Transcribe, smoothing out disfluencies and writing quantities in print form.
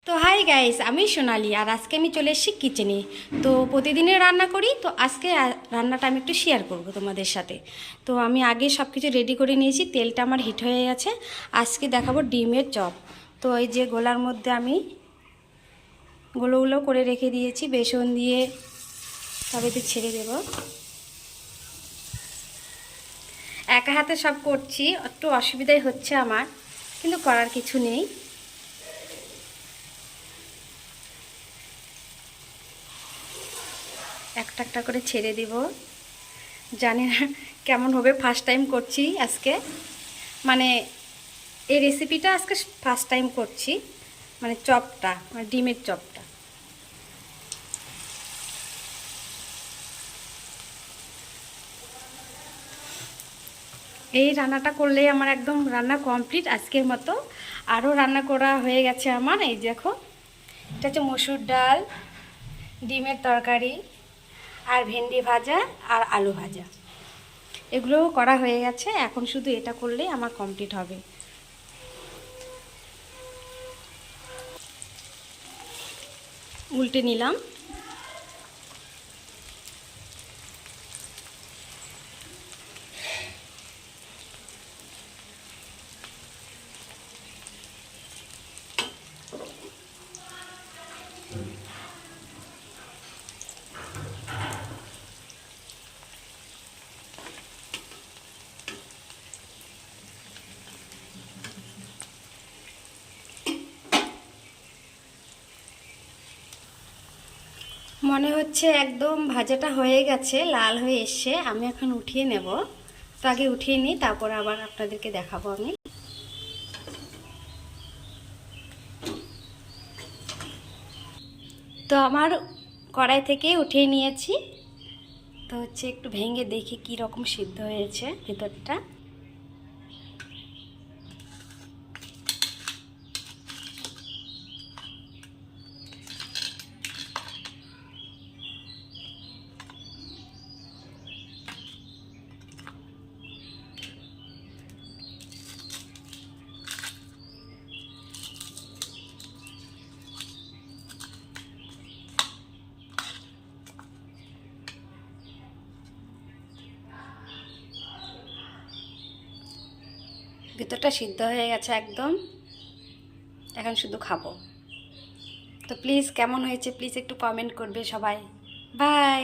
তো hi guys, আমি সোনালি আর আজকে আমি চলে এসেছি কিচেনে। তো প্রতিদিনের রান্না করি, তো আজকে রান্নাটা আমি একটু শেয়ার করব তোমাদের সাথে। তো আমি আগে সব কিছু রেডি করে নিয়েছি, তেলটা আমার হিট হয়ে গেছে। আজকে দেখাবো ডিমের চপ। তো এই যে গোলার মধ্যে আমি গোলো করে রেখে দিয়েছি বেসন দিয়ে, তবে তো ছেড়ে দেব। একা হাতে সব করছি, একটু অসুবিধাই হচ্ছে আমার, কিন্তু করার কিছু নেই। একটা একটা করে ছেড়ে দিব। জানি না কেমন হবে, ফার্স্ট টাইম করছি আজকে, মানে এই রেসিপিটা আজকে ফার্স্ট টাইম করছি, মানে চপটা, মানে ডিমের চপটা। এই রান্নাটা করলেই আমার একদম রান্না কমপ্লিট আজকের মতো। আরও রান্না করা হয়ে গেছে আমার, এই দেখো, এটা হচ্ছে মসুর ডাল, ডিমের তরকারি, আর ভেন্ডি ভাজা, আর আলু ভাজা। এগুলোও করা হয়ে গেছে, এখন শুধু এটা করলেই আমার কমপ্লিট হবে। উল্টে নিলাম। মনে হচ্ছে একদম ভাজাটা হয়ে গেছে, লাল হয়ে এসছে। আমি এখন উঠিয়ে নেব। তো আগে উঠিয়ে নিই, তারপর আবার আপনাদেরকে দেখাবো আমি। তো আমার কড়াই থেকে উঠিয়ে নিয়েছি। তো হচ্ছে একটু ভেঙে দেখি কি রকম সিদ্ধ হয়েছে ভেতরটা। ভেতরটা সিদ্ধ হয়ে গেছে একদম, এখন শুধু খাবো। তো প্লিজ কেমন হয়েছে প্লিজ একটু কমেন্ট করবে সবাই। বাই।